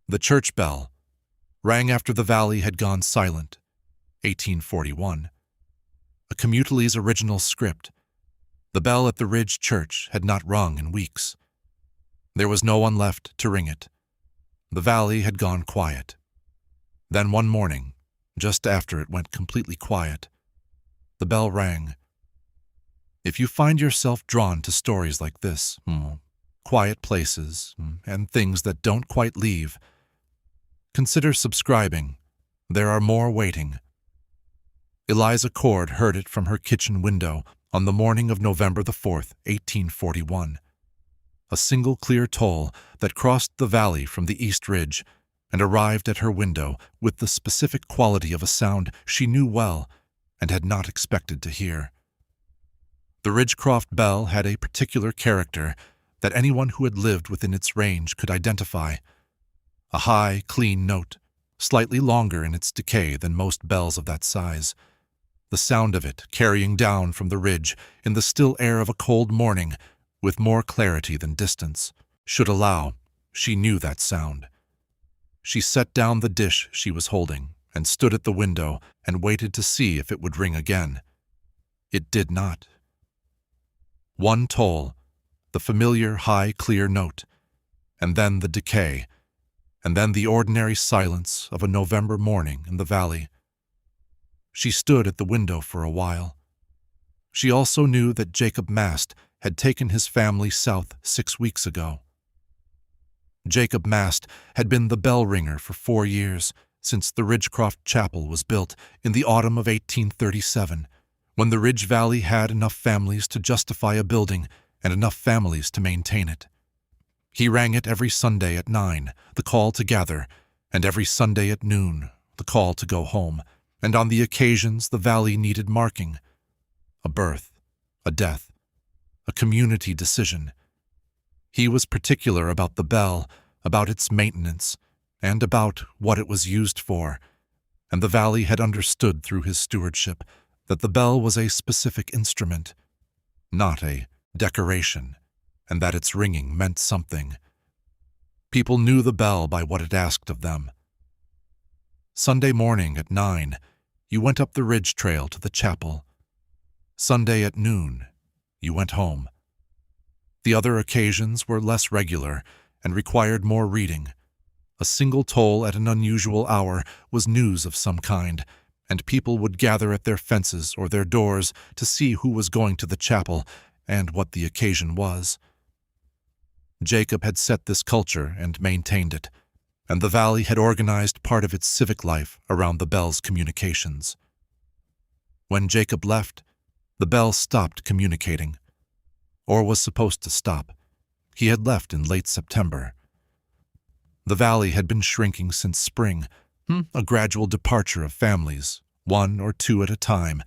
The church bell rang after the valley had gone silent, 1841. A Commutales original script. The bell at the Ridge Church had not rung in weeks. There was no one left to ring it. The valley had gone quiet. Then one morning, just after it went completely quiet, the bell rang. If you find yourself drawn to stories like this, quiet places, and things that don't quite leave, consider subscribing. There are more waiting. Eliza Cord heard it from her kitchen window on the morning of November the 4th, 1841. A single clear toll that crossed the valley from the East Ridge and arrived at her window with the specific quality of a sound she knew well and had not expected to hear. The Ridgecroft bell had a particular character that anyone who had lived within its range could identify. A high, clean note, slightly longer in its decay than most bells of that size. The sound of it carrying down from the ridge in the still air of a cold morning with more clarity than distance should allow. She knew that sound. She set down the dish she was holding and stood at the window and waited to see if it would ring again. It did not. One toll, the familiar high, clear note, and then the decay, and then the ordinary silence of a November morning in the valley. She stood at the window for a while. She also knew that Jacob Mast had taken his family south 6 weeks ago. Jacob Mast had been the bell ringer for 4 years, since the Ridgecroft Chapel was built in the autumn of 1837, when the Ridge Valley had enough families to justify a building and enough families to maintain it. He rang it every Sunday at 9, the call to gather, and every Sunday at noon, the call to go home, and on the occasions the valley needed marking. A birth, a death, a community decision. He was particular about the bell, about its maintenance, and about what it was used for, and the valley had understood through his stewardship that the bell was a specific instrument, not a decoration, and that its ringing meant something. People knew the bell by what it asked of them. Sunday morning at 9, you went up the ridge trail to the chapel. Sunday at noon, you went home. The other occasions were less regular and required more reading. A single toll at an unusual hour was news of some kind, and people would gather at their fences or their doors to see who was going to the chapel and what the occasion was. Jacob had set this culture and maintained it, and the valley had organized part of its civic life around the bell's communications. When Jacob left, the bell stopped communicating, or was supposed to stop. He had left in late September. The valley had been shrinking since spring, a gradual departure of families, 1 or 2 at a time,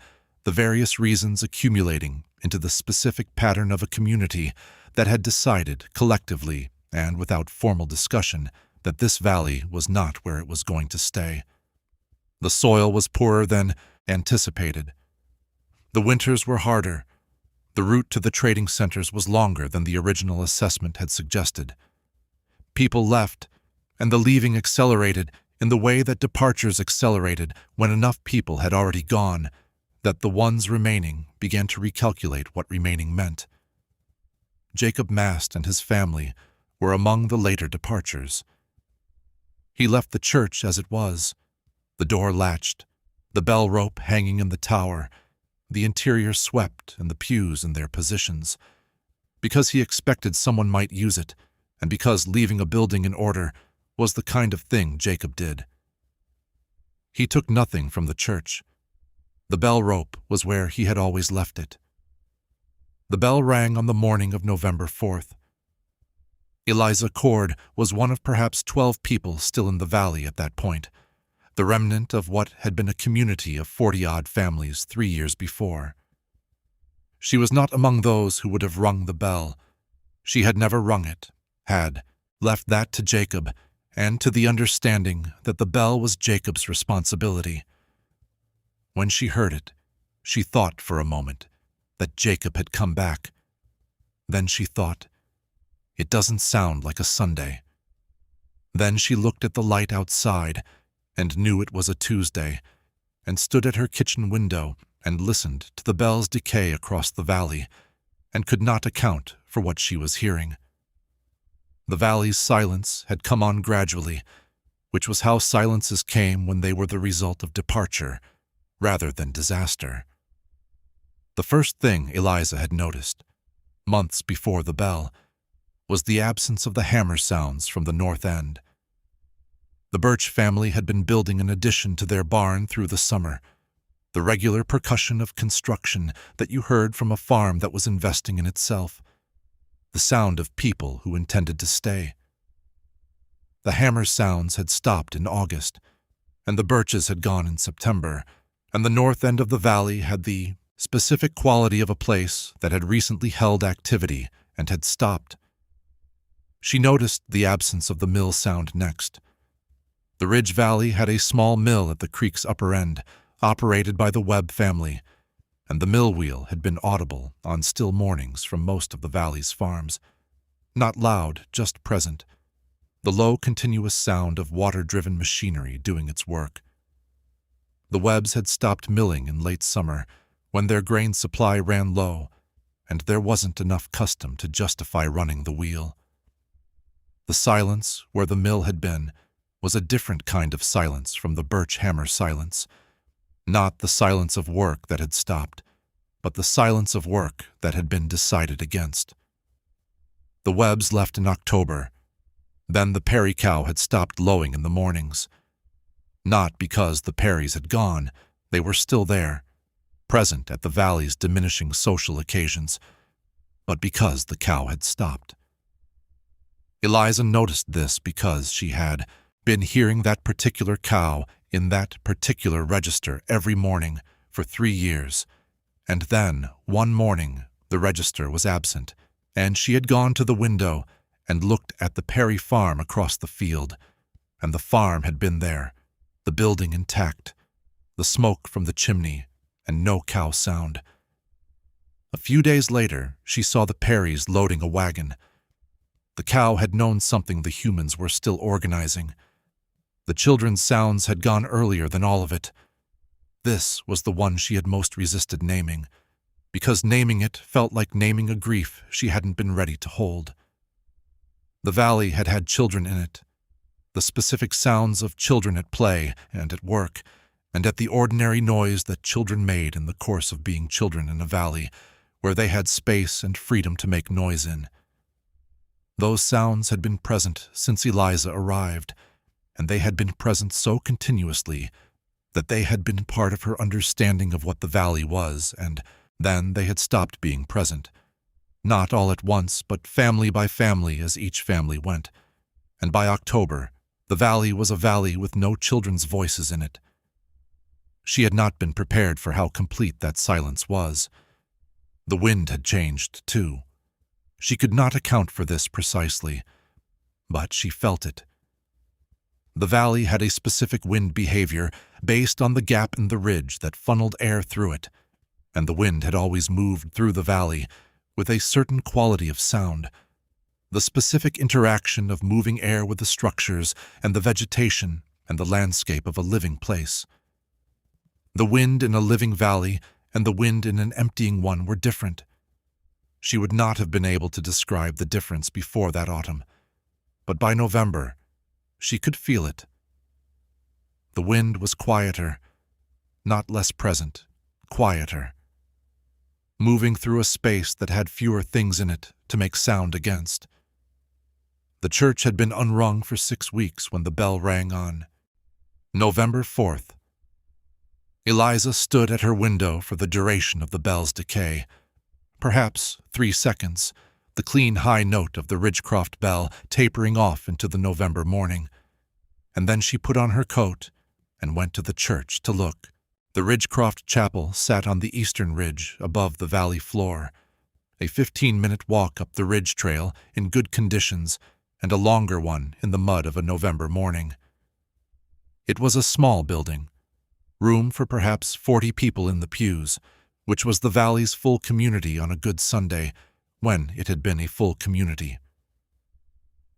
the various reasons accumulating into the specific pattern of a community that had decided collectively and without formal discussion that this valley was not where it was going to stay. The soil was poorer than anticipated. The winters were harder. The route to the trading centers was longer than the original assessment had suggested. People left, and the leaving accelerated in the way that departures accelerated when enough people had already gone, that the ones remaining began to recalculate what remaining meant. Jacob Mast and his family were among the later departures. He left the church as it was, the door latched, the bell rope hanging in the tower, the interior swept and the pews in their positions, because he expected someone might use it, and because leaving a building in order was the kind of thing Jacob did. He took nothing from the church. The bell rope was where he had always left it. The bell rang on the morning of November 4th. Eliza Cord was one of perhaps 12 people still in the valley at that point, the remnant of what had been a community of 40-odd families 3 years before. She was not among those who would have rung the bell. She had never rung it, had left that to Jacob, and to the understanding that the bell was Jacob's responsibility. When she heard it, she thought for a moment that Jacob had come back. Then she thought, it doesn't sound like a Sunday. Then she looked at the light outside and knew it was a Tuesday, and stood at her kitchen window and listened to the bell's decay across the valley, and could not account for what she was hearing. The valley's silence had come on gradually, which was how silences came when they were the result of departure rather than disaster. The first thing Eliza had noticed, months before the bell, was the absence of the hammer sounds from the north end. The Birch family had been building an addition to their barn through the summer, the regular percussion of construction that you heard from a farm that was investing in itself, the sound of people who intended to stay. The hammer sounds had stopped in August, and the birches had gone in September, and the north end of the valley had the specific quality of a place that had recently held activity and had stopped. She noticed the absence of the mill sound next. The Ridge Valley had a small mill at the creek's upper end, operated by the Webb family, and the mill wheel had been audible on still mornings from most of the valley's farms. Not loud, just present, the low, continuous sound of water-driven machinery doing its work. The Webbs had stopped milling in late summer, when their grain supply ran low, and there wasn't enough custom to justify running the wheel. The silence where the mill had been was a different kind of silence from the birch hammer silence, not the silence of work that had stopped, but the silence of work that had been decided against. The Webbs left in October. Then the Perry cow had stopped lowing in the mornings. Not because the Perrys had gone, they were still there, present at the valley's diminishing social occasions, but because the cow had stopped. Eliza noticed this because she had been hearing that particular cow in that particular register every morning for 3 years, and then, one morning, the register was absent, and she had gone to the window and looked at the Perry farm across the field, and the farm had been there, the building intact, the smoke from the chimney, and no cow sound. A few days later, she saw the Perrys loading a wagon. The cow had known something the humans were still organizing. The children's sounds had gone earlier than all of it. This was the one she had most resisted naming, because naming it felt like naming a grief she hadn't been ready to hold. The valley had had children in it, the specific sounds of children at play and at work, and at the ordinary noise that children made in the course of being children in a valley, where they had space and freedom to make noise in. Those sounds had been present since Eliza arrived, and they had been present so continuously that they had been part of her understanding of what the valley was, and then they had stopped being present, not all at once, but family by family as each family went, and by October, the valley was a valley with no children's voices in it. She had not been prepared for how complete that silence was. The wind had changed, too. She could not account for this precisely, but she felt it. The valley had a specific wind behavior based on the gap in the ridge that funneled air through it, and the wind had always moved through the valley with a certain quality of sound, the specific interaction of moving air with the structures and the vegetation and the landscape of a living place. The wind in a living valley and the wind in an emptying one were different. She would not have been able to describe the difference before that autumn, but by November, she could feel it. The wind was quieter, not less present, quieter, moving through a space that had fewer things in it to make sound against. The church had been unrung for 6 weeks when the bell rang on November 4th. Eliza stood at her window for the duration of the bell's decay, perhaps 3 seconds, the clean high note of the Ridgecroft bell tapering off into the November morning, and then she put on her coat and went to the church to look. The Ridgecroft chapel sat on the eastern ridge above the valley floor, a 15-minute walk up the ridge trail in good conditions and a longer one in the mud of a November morning. It was a small building, room for perhaps 40 people in the pews, which was the valley's full community on a good Sunday, when it had been a full community.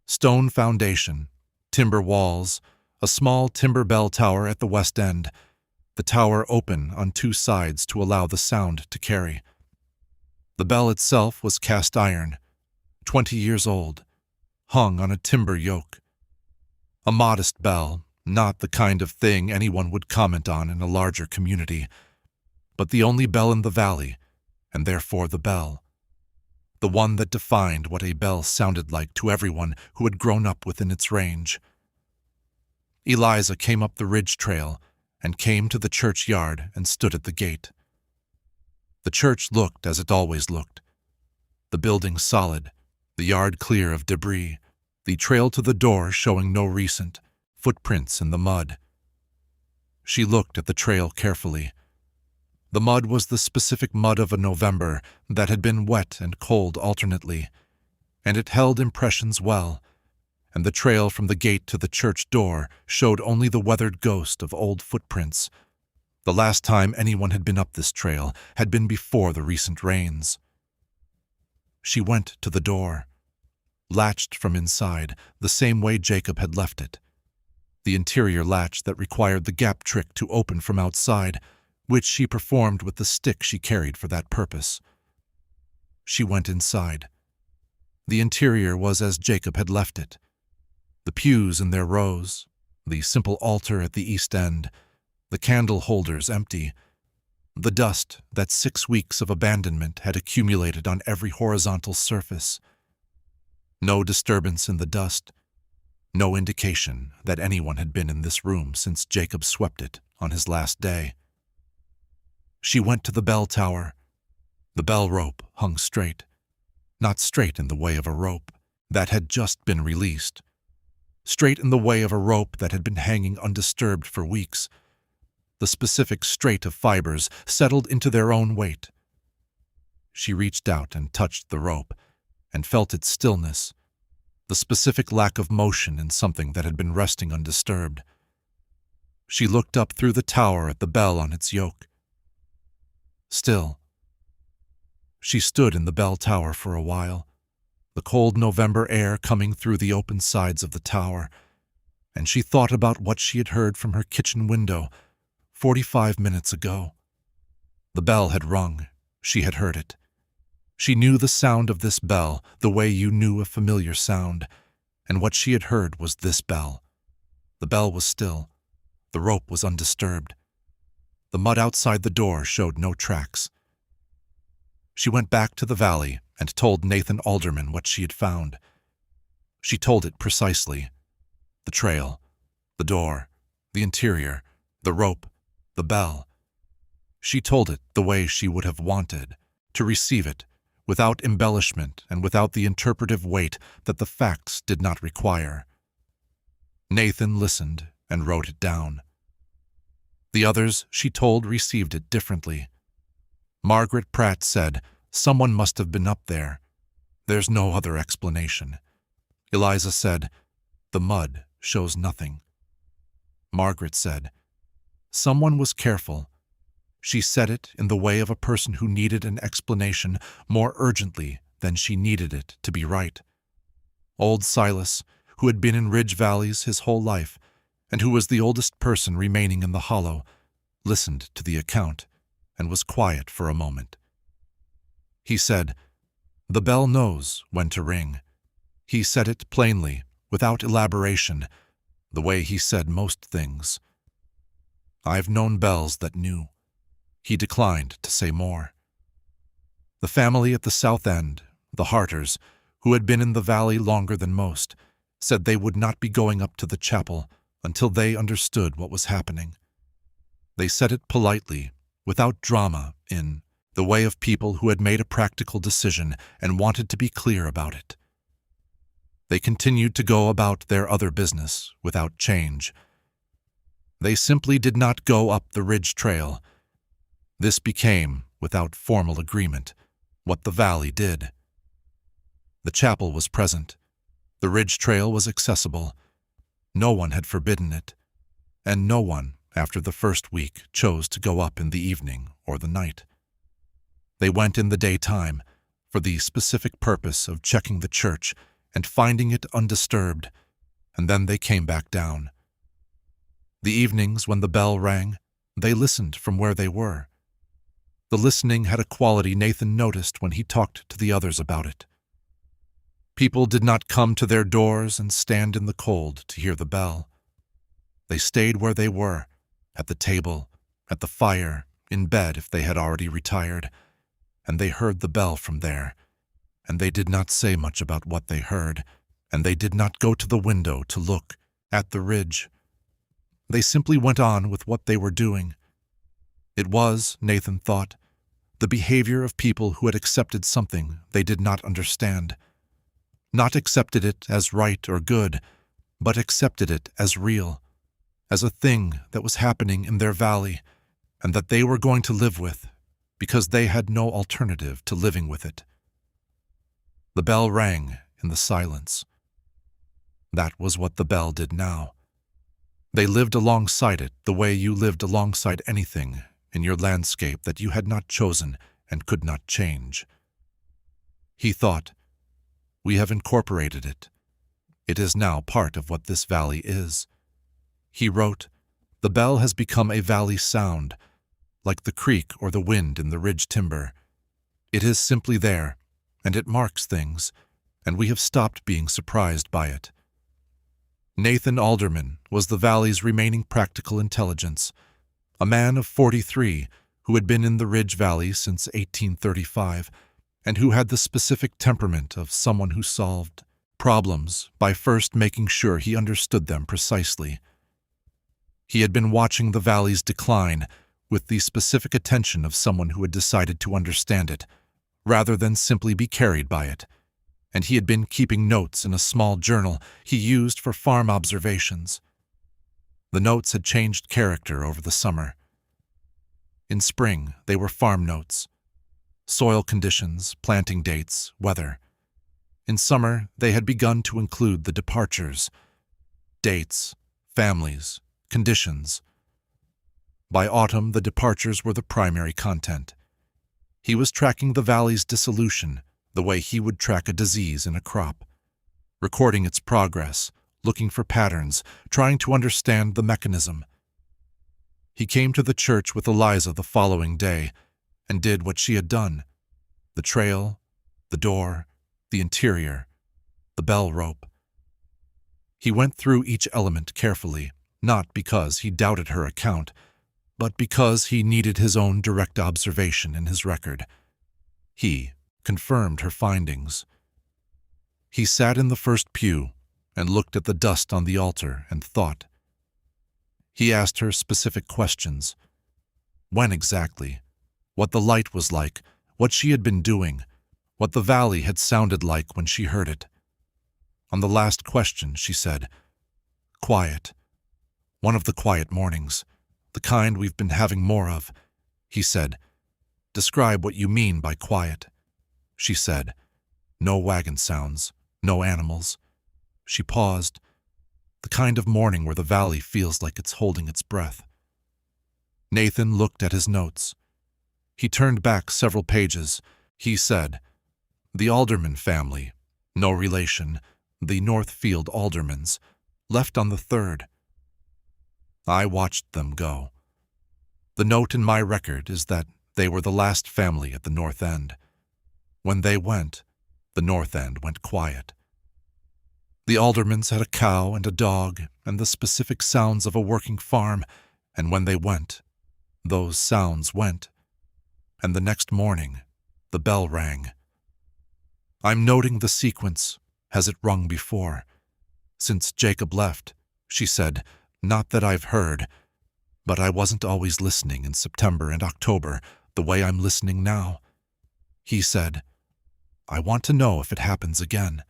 Stone foundation, Timber walls, a small timber bell tower at the west end, the tower open on two sides to allow the sound to carry. The bell itself was cast iron, 20 years old, hung on a timber yoke. A modest bell, not the kind of thing anyone would comment on in a larger community, but the only bell in the valley, and therefore the bell. The one that defined what a bell sounded like to everyone who had grown up within its range. Eliza came up the ridge trail and came to the churchyard and stood at the gate. The church looked as it always looked. The building solid, the yard clear of debris, the trail to the door showing no recent footprints in the mud. She looked at the trail carefully. The mud was the specific mud of a November that had been wet and cold alternately, and it held impressions well, and the trail from the gate to the church door showed only the weathered ghost of old footprints. The last time anyone had been up this trail had been before the recent rains. She went to the door, latched from inside, the same way Jacob had left it. The interior latch that required the gap trick to open from outside, which she performed with the stick she carried for that purpose. She went inside. The interior was as Jacob had left it. The pews in their rows, the simple altar at the east end, the candle holders empty, the dust that 6 weeks of abandonment had accumulated on every horizontal surface. No disturbance in the dust, no indication that anyone had been in this room since Jacob swept it on his last day. She went to the bell tower. The bell rope hung straight, not straight in the way of a rope that had just been released, straight in the way of a rope that had been hanging undisturbed for weeks. The specific straight of fibers settled into their own weight. She reached out and touched the rope and felt its stillness, the specific lack of motion in something that had been resting undisturbed. She looked up through the tower at the bell on its yoke. Still. She stood in the bell tower for a while, the cold November air coming through the open sides of the tower, and she thought about what she had heard from her kitchen window 45 minutes ago. The bell had rung. She had heard it. She knew the sound of this bell the way you knew a familiar sound, and what she had heard was this bell. The bell was still. The rope was undisturbed. The mud outside the door showed no tracks. She went back to the valley and told Nathan Alderman what she had found. She told it precisely. The trail, the door, the interior, the rope, the bell. She told it the way she would have wanted, to receive it, without embellishment and without the interpretive weight that the facts did not require. Nathan listened and wrote it down. The others, she told, received it differently. Margaret Pratt said, "Someone must have been up there. There's no other explanation." Eliza said, "The mud shows nothing." Margaret said, "Someone was careful." She said it in the way of a person who needed an explanation more urgently than she needed it to be right. Old Silas, who had been in ridge valleys his whole life, and who was the oldest person remaining in the hollow, listened to the account and was quiet for a moment. He said, "The bell knows when to ring." He said it plainly, without elaboration, the way he said most things. I've known bells that knew. He declined to say more. The family at the south end, the Harters, who had been in the valley longer than most, said they would not be going up to the chapel until they understood what was happening. They said it politely, without drama, in the way of people who had made a practical decision and wanted to be clear about it. They continued to go about their other business without change. They simply did not go up the ridge trail. This became, without formal agreement, what the valley did. The chapel was present. The ridge trail was accessible. No one had forbidden it, and no one, after the first week, chose to go up in the evening or the night. They went in the daytime, for the specific purpose of checking the church and finding it undisturbed, and then they came back down. The evenings when the bell rang, they listened from where they were. The listening had a quality Nathan noticed when he talked to the others about it. People did not come to their doors and stand in the cold to hear the bell. They stayed where they were, at the table, at the fire, in bed if they had already retired, and they heard the bell from there, and they did not say much about what they heard, and they did not go to the window to look at the ridge. They simply went on with what they were doing. It was, Nathan thought, the behavior of people who had accepted something they did not understand. Not accepted it as right or good, but accepted it as real, as a thing that was happening in their valley and that they were going to live with because they had no alternative to living with it. The bell rang in the silence. That was what the bell did now. They lived alongside it the way you lived alongside anything in your landscape that you had not chosen and could not change. He thought, we have incorporated it. It is now part of what this valley is. He wrote, the bell has become a valley sound, like the creek or the wind in the ridge timber. It is simply there, and it marks things, and we have stopped being surprised by it. Nathan Alderman was the valley's remaining practical intelligence, a man of 43 who had been in the Ridge Valley since 1835 and who had the specific temperament of someone who solved problems by first making sure he understood them precisely. He had been watching the valley's decline with the specific attention of someone who had decided to understand it, rather than simply be carried by it, and he had been keeping notes in a small journal he used for farm observations. The notes had changed character over the summer. In spring, they were farm notes. Soil conditions, planting dates, weather. In summer, they had begun to include the departures, dates, families, conditions. By autumn, the departures were the primary content. He was tracking the valley's dissolution the way he would track a disease in a crop, recording its progress, looking for patterns, trying to understand the mechanism. He came to the church with Eliza the following day and did what she had done: the trail, the door, the interior, the bell rope. He went through each element carefully, not because he doubted her account, but because he needed his own direct observation in his record. He confirmed her findings. He sat in the first pew and looked at the dust on the altar and thought. He asked her specific questions. When exactly? What the light was like, what she had been doing, what the valley had sounded like when she heard it. On the last question, she said, "Quiet. One of the quiet mornings, the kind we've been having more of." He said, "Describe what you mean by quiet." She said, "No wagon sounds, no animals." She paused. "The kind of morning where the valley feels like it's holding its breath." Nathan looked at his notes. He turned back several pages. He said, "The Alderman family, no relation, the Northfield Aldermans, left on the 3rd. I watched them go. The note in my record is that they were the last family at the North End. When they went, the North End went quiet. The Aldermans had a cow and a dog and the specific sounds of a working farm, and when they went, those sounds went. And the next morning, the bell rang. I'm noting the sequence. Has it rung before? Since Jacob left, she said, not that I've heard, but I wasn't always listening in September and October the way I'm listening now. He said, I want to know if it happens again.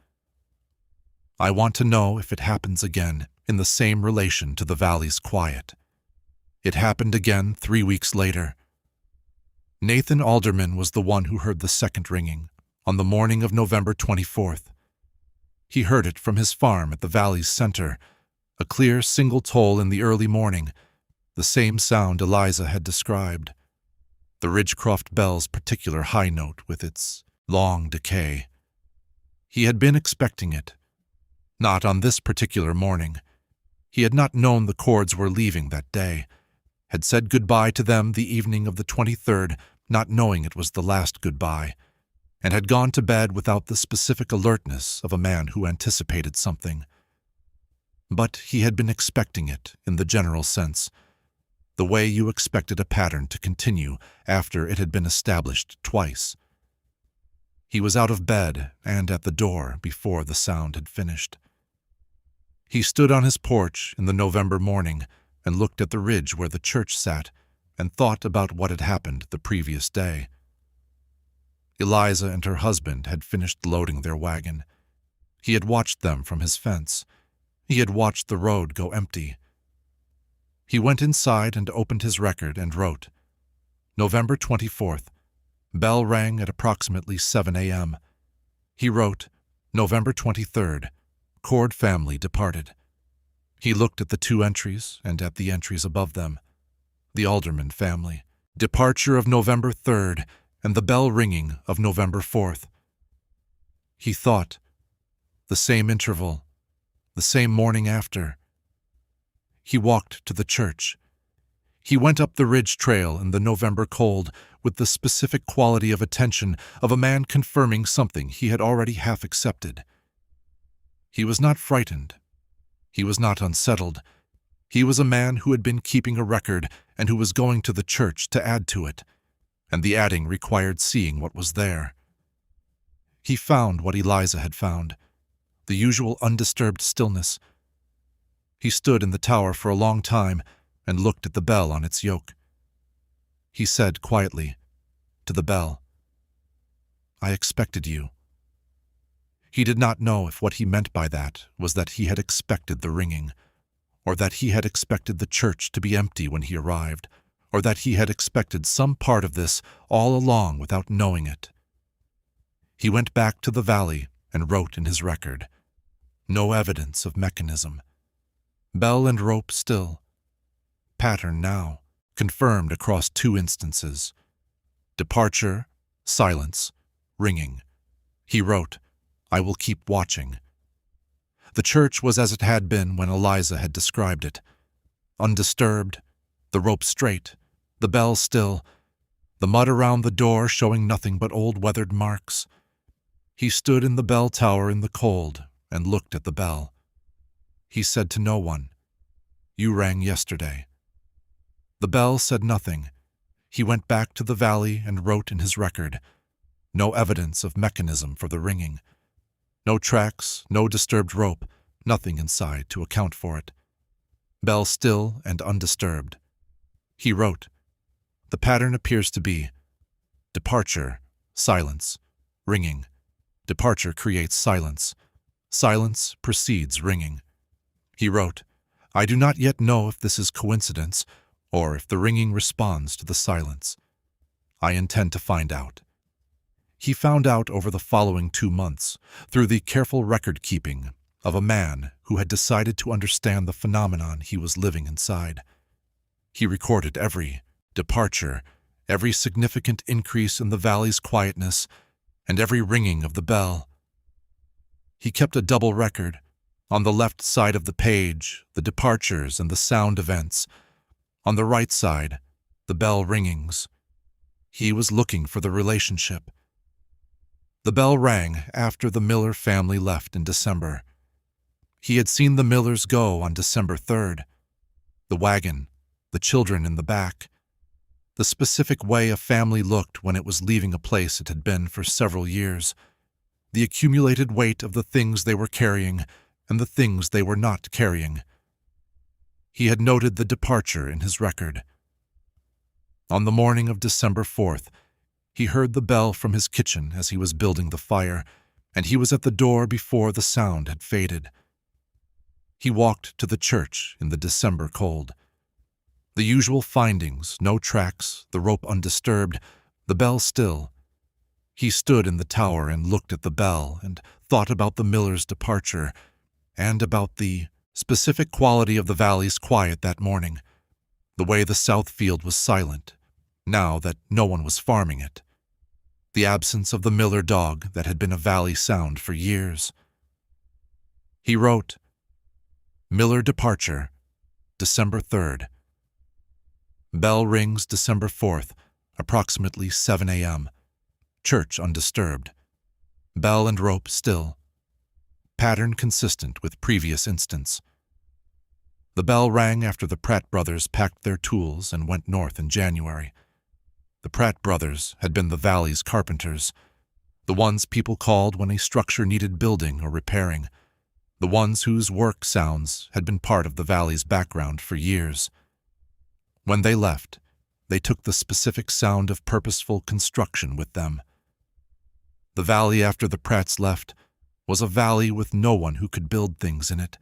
I want to know if it happens again in the same relation to the valley's quiet. It happened again 3 weeks later. Nathan Alderman was the one who heard the second ringing on the morning of November 24th. He heard it from his farm at the valley's center, a clear single toll in the early morning, the same sound Eliza had described. The Ridgecroft bell's particular high note with its long decay. He had been expecting it. Not on this particular morning. He had not known the Cords were leaving that day, had said goodbye to them the evening of the 23rd, not knowing it was the last goodbye, and had gone to bed without the specific alertness of a man who anticipated something. But he had been expecting it in the general sense, the way you expected a pattern to continue after it had been established twice. He was out of bed and at the door before the sound had finished. He stood on his porch in the November morning and looked at the ridge where the church sat and thought about what had happened the previous day. Eliza and her husband had finished loading their wagon. He had watched them from his fence. He had watched the road go empty. He went inside and opened his record and wrote, November 24th. Bell rang at approximately 7 a.m. He wrote, November 23rd. Cord family departed. He looked at the two entries and at the entries above them. The Alderman family. Departure of November 3rd and the bell ringing of November 4th. He thought, the same interval, the same morning after. He walked to the church. He went up the ridge trail in the November cold with the specific quality of attention of a man confirming something he had already half accepted. He was not frightened. He was not unsettled. He was a man who had been keeping a record and who was going to the church to add to it, and the adding required seeing what was there. He found what Eliza had found, the usual undisturbed stillness. He stood in the tower for a long time and looked at the bell on its yoke. He said quietly to the bell, I expected you. He did not know if what he meant by that was that he had expected the ringing, or that he had expected the church to be empty when he arrived, or that he had expected some part of this all along without knowing it. He went back to the valley and wrote in his record, no evidence of mechanism. Bell and rope still. Pattern now, confirmed across two instances. Departure, silence, ringing. He wrote, I will keep watching. The church was as it had been when Eliza had described it. Undisturbed, the rope straight, the bell still, the mud around the door showing nothing but old weathered marks. He stood in the bell tower in the cold and looked at the bell. He said to no one, You rang yesterday. The bell said nothing. He went back to the valley and wrote in his record, no evidence of mechanism for the ringing. No tracks, no disturbed rope, nothing inside to account for it. Bell still and undisturbed. He wrote, The pattern appears to be departure, silence, ringing. Departure creates silence. Silence precedes ringing. He wrote, I do not yet know if this is coincidence or if the ringing responds to the silence. I intend to find out. He found out over the following 2 months through the careful record-keeping of a man who had decided to understand the phenomenon he was living inside. He recorded every departure, every significant increase in the valley's quietness, and every ringing of the bell. He kept a double record. On the left side of the page, the departures and the sound events. On the right side, the bell ringings. He was looking for the relationship. The bell rang after the Miller family left in December. He had seen the Millers go on December 3rd. The wagon, the children in the back. The specific way a family looked when it was leaving a place it had been for several years. The accumulated weight of the things they were carrying and the things they were not carrying. He had noted the departure in his record. On the morning of December 4th, he heard the bell from his kitchen as he was building the fire, and he was at the door before the sound had faded. He walked to the church in the December cold. The usual findings, no tracks, the rope undisturbed, the bell still. He stood in the tower and looked at the bell and thought about the Miller's departure and about the specific quality of the valley's quiet that morning, the way the south field was silent, now that no one was farming it, the absence of the Miller dog that had been a valley sound for years. He wrote, Miller departure, December 3rd. Bell rings December 4th, approximately 7 a.m. Church undisturbed. Bell and rope still. Pattern consistent with previous instance. The bell rang after the Pratt brothers packed their tools and went north in January. The Pratt brothers had been the valley's carpenters, the ones people called when a structure needed building or repairing, the ones whose work sounds had been part of the valley's background for years. When they left, they took the specific sound of purposeful construction with them. The valley after the Pratts left was a valley with no one who could build things in it,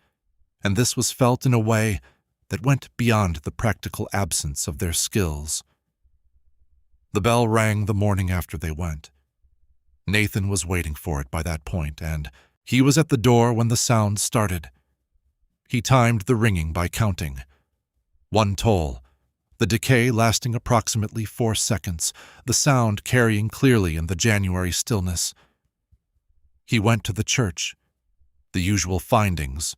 and this was felt in a way that went beyond the practical absence of their skills. The bell rang the morning after they went. Nathan was waiting for it by that point, and he was at the door when the sound started. He timed the ringing by counting. 1 toll, the decay lasting approximately 4 seconds, the sound carrying clearly in the January stillness. He went to the church, the usual findings.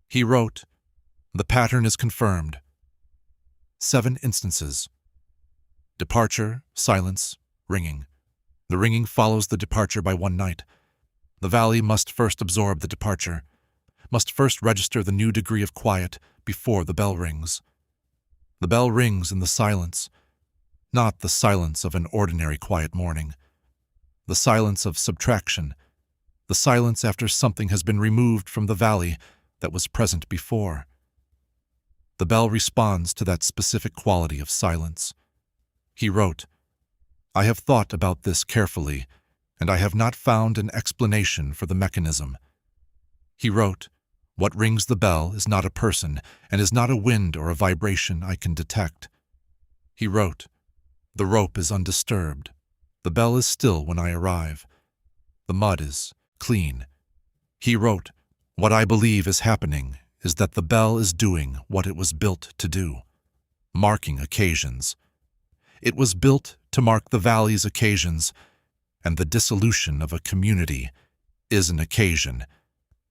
He wrote, the pattern is confirmed. 7 instances. Departure, silence, ringing. The ringing follows the departure by 1 night. The valley must first absorb the departure, must first register the new degree of quiet before the bell rings. The bell rings in the silence, not the silence of an ordinary quiet morning, the silence of subtraction, the silence after something has been removed from the valley that was present before. The bell responds to that specific quality of silence. He wrote, I have thought about this carefully, and I have not found an explanation for the mechanism. He wrote, what rings the bell is not a person and is not a wind or a vibration I can detect. He wrote, the rope is undisturbed. The bell is still when I arrive. The mud is clean. He wrote, what I believe is happening is that the bell is doing what it was built to do, marking occasions. It was built to mark the valley's occasions, and the dissolution of a community is an occasion,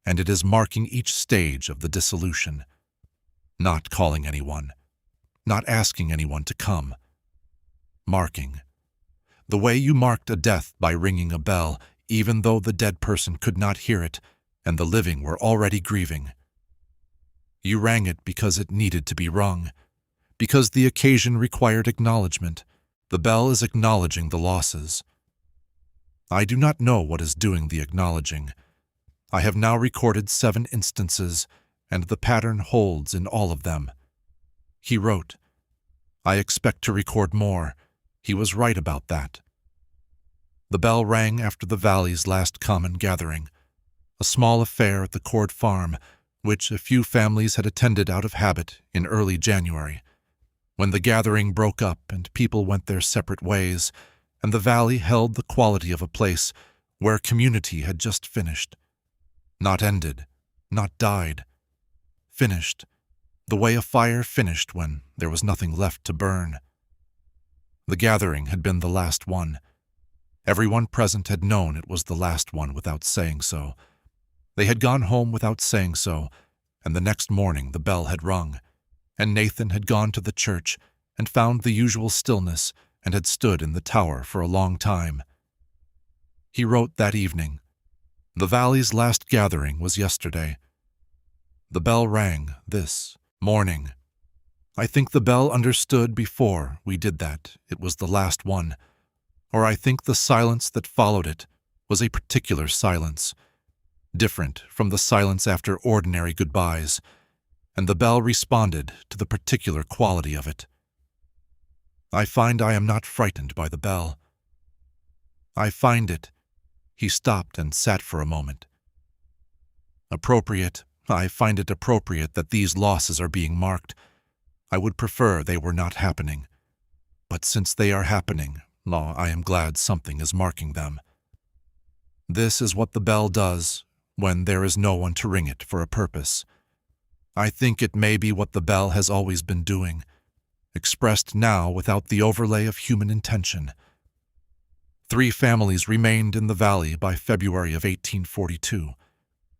and it is marking each stage of the dissolution, not calling anyone, not asking anyone to come. Marking. The way you marked a death by ringing a bell, even though the dead person could not hear it, and the living were already grieving. You rang it because it needed to be rung, because the occasion required acknowledgement. The bell is acknowledging the losses. I do not know what is doing the acknowledging. I have now recorded 7 instances, and the pattern holds in all of them. He wrote, I expect to record more. He was right about that. The bell rang after the valley's last common gathering, a small affair at the Cord farm, which a few families had attended out of habit in early January. When the gathering broke up and people went their separate ways, and the valley held the quality of a place where community had just finished. Not ended, not died. Finished, the way a fire finished when there was nothing left to burn. The gathering had been the last one. Everyone present had known it was the last one without saying so. They had gone home without saying so, and the next morning the bell had rung, and Nathan had gone to the church and found the usual stillness and had stood in the tower for a long time. He wrote that evening, the valley's last gathering was yesterday. The bell rang this morning. I think the bell understood before we did that it was the last one, or I think the silence that followed it was a particular silence, different from the silence after ordinary goodbyes, and the bell responded to the particular quality of it. I find I am not frightened by the bell. I find it. He stopped and sat for a moment. Appropriate. I find it appropriate that these losses are being marked. I would prefer they were not happening. But since they are happening, I am glad something is marking them. This is what the bell does when there is no one to ring it for a purpose. I think it may be what the bell has always been doing, expressed now without the overlay of human intention. 3 families remained in the valley by February of 1842.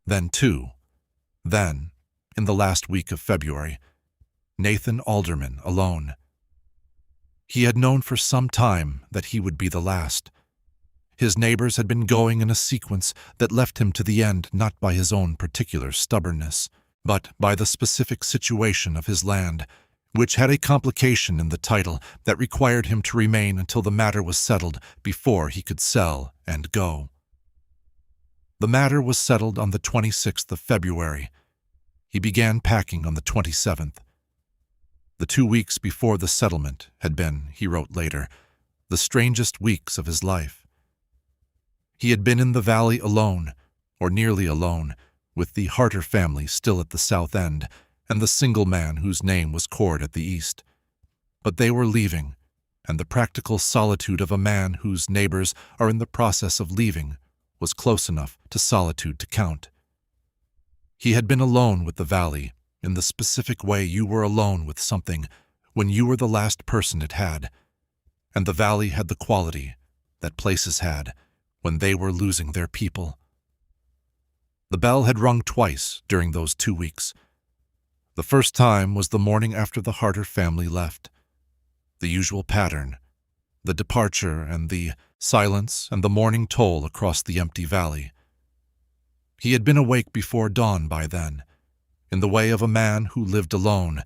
Then two. Then, in the last week of February, Nathan Alderman alone. He had known for some time that he would be the last. His neighbors had been going in a sequence that left him to the end not by his own particular stubbornness, but by the specific situation of his land, which had a complication in the title that required him to remain until the matter was settled before he could sell and go. The matter was settled on the 26th of February. He began packing on the 27th. The 2 weeks before the settlement had been, he wrote later, the strangest weeks of his life. He had been in the valley alone, or nearly alone, with the Harter family still at the south end, and the single man whose name was Cord at the east. But they were leaving, and the practical solitude of a man whose neighbors are in the process of leaving was close enough to solitude to count. He had been alone with the valley in the specific way you were alone with something when you were the last person it had, and the valley had the quality that places had when they were losing their people. The bell had rung twice during those 2 weeks. The first time was the morning after the Harter family left. The usual pattern, the departure and the silence and the morning toll across the empty valley. He had been awake before dawn by then, in the way of a man who lived alone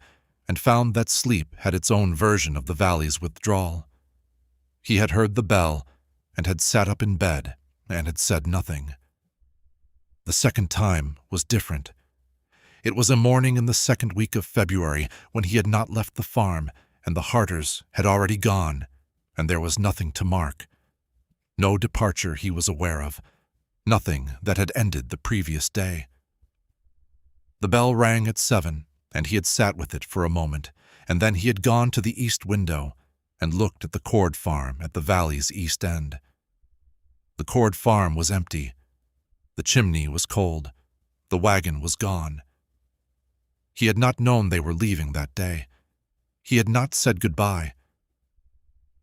and found that sleep had its own version of the valley's withdrawal. He had heard the bell and had sat up in bed and had said nothing. The second time was different. It was a morning in the second week of February when he had not left the farm and the Harters had already gone, and there was nothing to mark. No departure he was aware of, nothing that had ended the previous day. The bell rang at 7, and he had sat with it for a moment, and then he had gone to the east window and looked at the Cord farm at the valley's east end. The Cord farm was empty. The chimney was cold. The wagon was gone. He had not known they were leaving that day. He had not said goodbye.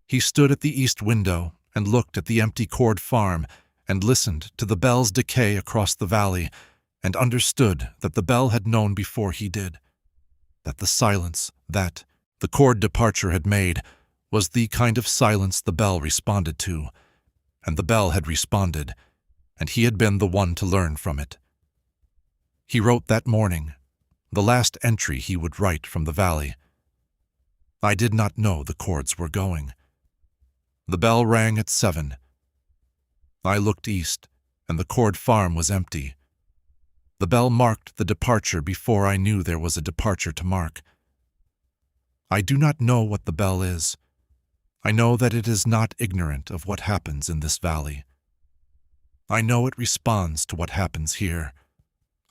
He stood at the east window and looked at the empty Cord farm and listened to the bell's decay across the valley and understood that the bell had known before he did, that the silence that the Cord departure had made was the kind of silence the bell responded to, and the bell had responded, and he had been the one to learn from it. He wrote that morning, the last entry he would write from the valley. I did not know the Cords were going. The bell rang at 7. I looked east, and the Cord farm was empty. The bell marked the departure before I knew there was a departure to mark. I do not know what the bell is. I know that it is not ignorant of what happens in this valley. I know it responds to what happens here.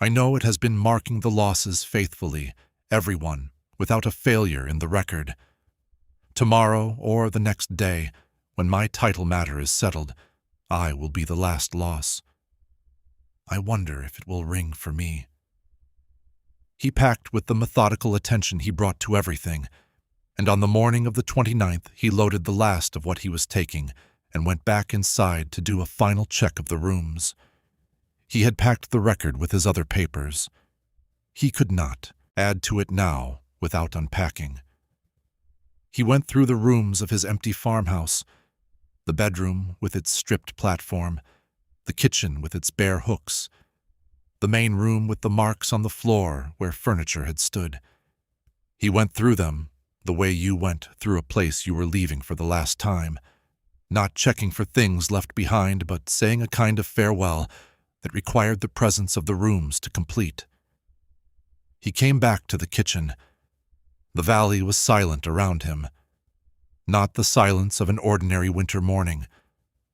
I know it has been marking the losses faithfully, everyone, without a failure in the record. Tomorrow or the next day, when my title matter is settled, I will be the last loss. I wonder if it will ring for me. He packed with the methodical attention he brought to everything, and on the morning of the 29th he loaded the last of what he was taking and went back inside to do a final check of the rooms. He had packed the record with his other papers. He could not add to it now without unpacking. He went through the rooms of his empty farmhouse, the bedroom with its stripped platform, the kitchen with its bare hooks, the main room with the marks on the floor where furniture had stood. He went through them the way you went through a place you were leaving for the last time, not checking for things left behind, but saying a kind of farewell that required the presence of the rooms to complete. He came back to the kitchen. The valley was silent around him. Not the silence of an ordinary winter morning,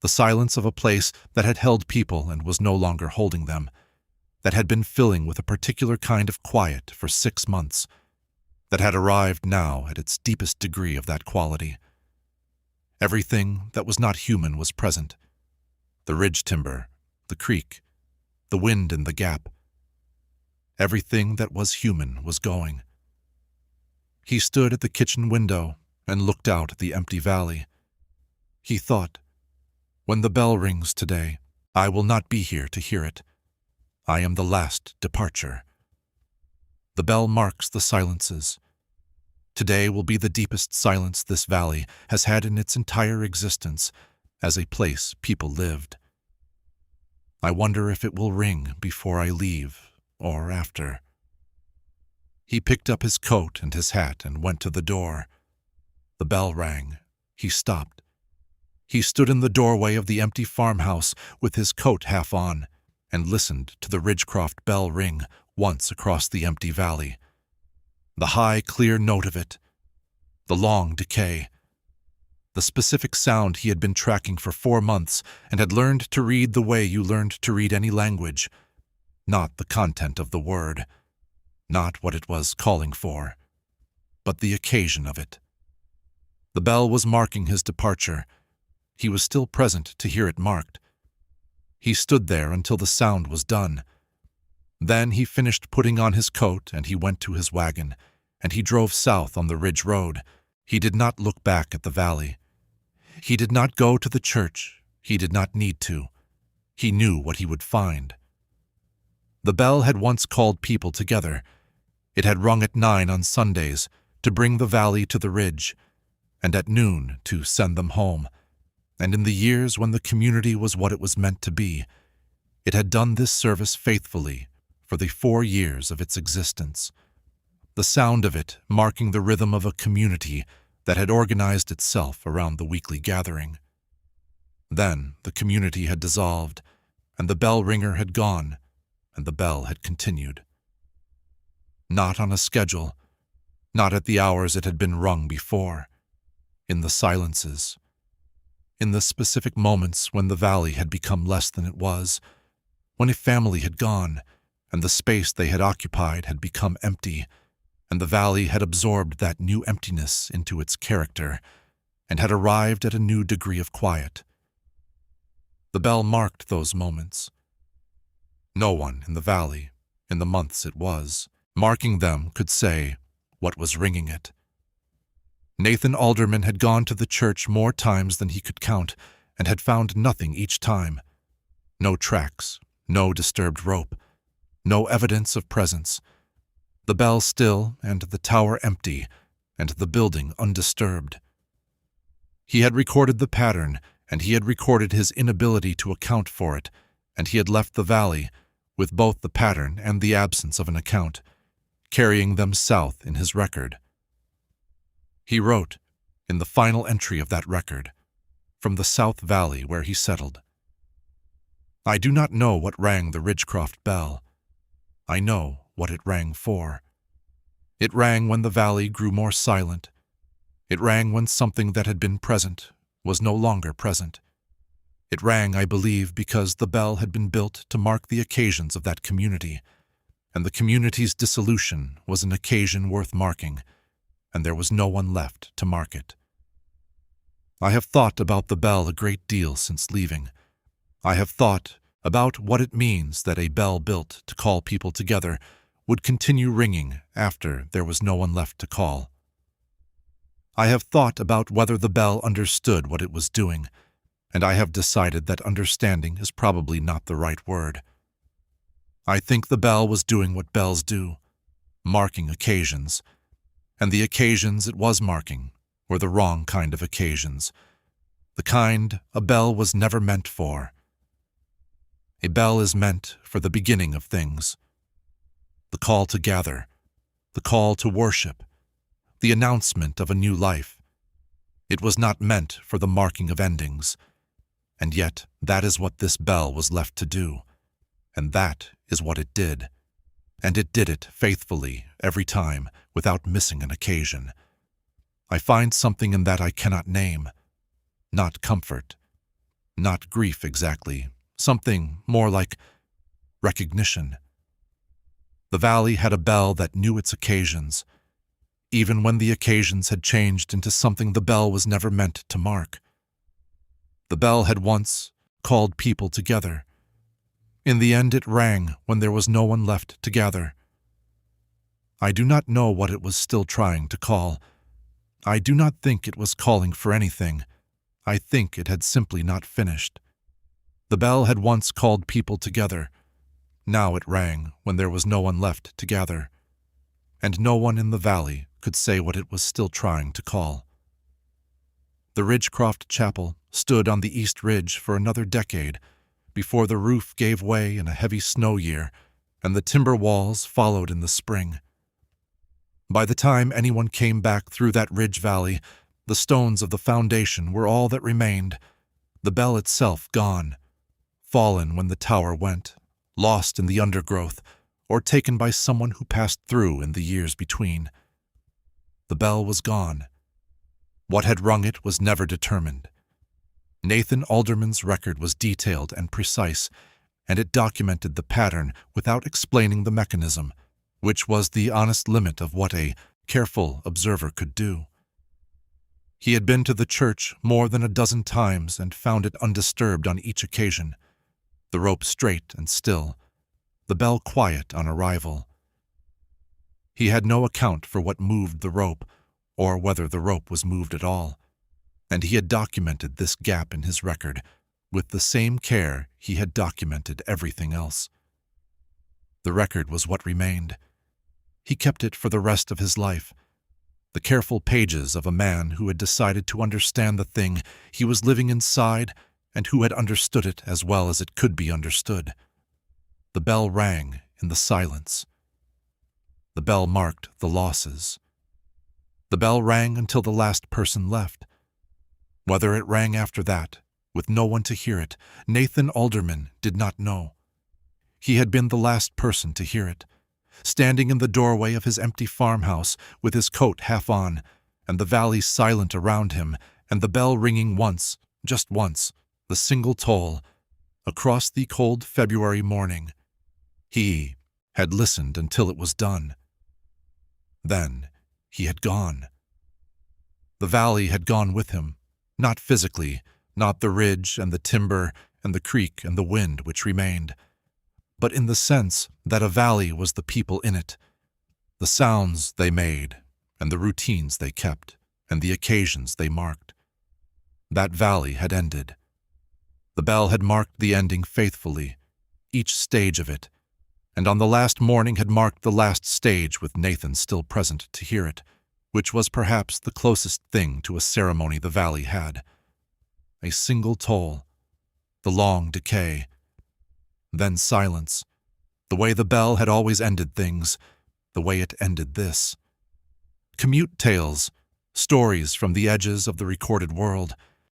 the silence of a place that had held people and was no longer holding them, that had been filling with a particular kind of quiet for 6 months, that had arrived now at its deepest degree of that quality. Everything that was not human was present. The ridge timber, the creek, the wind in the gap. Everything that was human was going. He stood at the kitchen window and looked out at the empty valley. He thought, when the bell rings today, I will not be here to hear it. I am the last departure. The bell marks the silences. Today will be the deepest silence this valley has had in its entire existence as a place people lived. I wonder if it will ring before I leave or after. He picked up his coat and his hat and went to the door. The bell rang. He stopped. He stood in the doorway of the empty farmhouse with his coat half on and listened to the Ridgecroft bell ring once across the empty valley. The high, clear note of it, the long decay, the specific sound he had been tracking for 4 months and had learned to read the way you learned to read any language, not the content of the word, not what it was calling for, but the occasion of it. The bell was marking his departure. He was still present to hear it marked. He stood there until the sound was done. Then he finished putting on his coat and he went to his wagon, and he drove south on the Ridge Road. He did not look back at the valley. He did not go to the church. He did not need to. He knew what he would find. The bell had once called people together. It had rung at 9 on Sundays to bring the valley to the ridge, and at noon to send them home. And in the years when the community was what it was meant to be, it had done this service faithfully for the 4 years of its existence. The sound of it marking the rhythm of a community that had organized itself around the weekly gathering. Then the community had dissolved, and the bell ringer had gone, and the bell had continued. Not on a schedule, not at the hours it had been rung before, in the silences, in the specific moments when the valley had become less than it was, when a family had gone, and the space they had occupied had become empty, and the valley had absorbed that new emptiness into its character, and had arrived at a new degree of quiet. The bell marked those moments. No one in the valley, in the months it was, marking them could say what was ringing it. Nathan Alderman had gone to the church more times than he could count, and had found nothing each time. No tracks, no disturbed rope, no evidence of presence. The bell still, and the tower empty, and the building undisturbed. He had recorded the pattern, and he had recorded his inability to account for it, and he had left the valley, with both the pattern and the absence of an account, carrying them south in his record. He wrote, in the final entry of that record, from the South Valley where he settled, "I do not know what rang the Ridgecroft bell. I know what it rang for. It rang when the valley grew more silent. It rang when something that had been present was no longer present. It rang, I believe, because the bell had been built to mark the occasions of that community, and the community's dissolution was an occasion worth marking, and there was no one left to mark it. I have thought about the bell a great deal since leaving. I have thought about what it means that a bell built to call people together would continue ringing after there was no one left to call. I have thought about whether the bell understood what it was doing, and I have decided that understanding is probably not the right word. I think the bell was doing what bells do, marking occasions, and the occasions it was marking were the wrong kind of occasions, the kind a bell was never meant for. A bell is meant for the beginning of things, the call to gather, the call to worship, the announcement of a new life. It was not meant for the marking of endings, and yet that is what this bell was left to do, and that is what it did, and it did it faithfully every time without missing an occasion. I find something in that I cannot name, not comfort, not grief exactly, something more like recognition. The valley had a bell that knew its occasions, even when the occasions had changed into something the bell was never meant to mark. The bell had once called people together. In the end it rang when there was no one left to gather. I do not know what it was still trying to call. I do not think it was calling for anything. I think it had simply not finished. The bell had once called people together. Now it rang when there was no one left to gather, and no one in the valley could say what it was still trying to call. The Ridgecroft Chapel stood on the East Ridge for another decade before the roof gave way in a heavy snow year and the timber walls followed in the spring. By the time anyone came back through that ridge valley, the stones of the foundation were all that remained, the bell itself gone, fallen when the tower went, lost in the undergrowth, or taken by someone who passed through in the years between. The bell was gone. What had rung it was never determined. Nathan Alderman's record was detailed and precise, and it documented the pattern without explaining the mechanism, which was the honest limit of what a careful observer could do. He had been to the church more than a dozen times and found it undisturbed on each occasion, the rope straight and still, the bell quiet on arrival. He had no account for what moved the rope, or whether the rope was moved at all, and he had documented this gap in his record with the same care he had documented everything else. The record was what remained. He kept it for the rest of his life, the careful pages of a man who had decided to understand the thing he was living inside and who had understood it as well as it could be understood. The bell rang in the silence. The bell marked the losses. The bell rang until the last person left. Whether it rang after that, with no one to hear it, Nathan Alderman did not know. He had been the last person to hear it, standing in the doorway of his empty farmhouse with his coat half on, and the valley silent around him, and the bell ringing once, just once, the single toll, across the cold February morning. He had listened until it was done. Then he had gone. The valley had gone with him, not physically, not the ridge and the timber and the creek and the wind which remained, but in the sense that a valley was the people in it, the sounds they made and the routines they kept and the occasions they marked. That valley had ended. The bell had marked the ending faithfully, each stage of it, and on the last morning had marked the last stage with Nathan still present to hear it, which was perhaps the closest thing to a ceremony the valley had. A single toll, the long decay, then silence, the way the bell had always ended things, the way it ended this. Commutales, stories from the edges of the recorded world,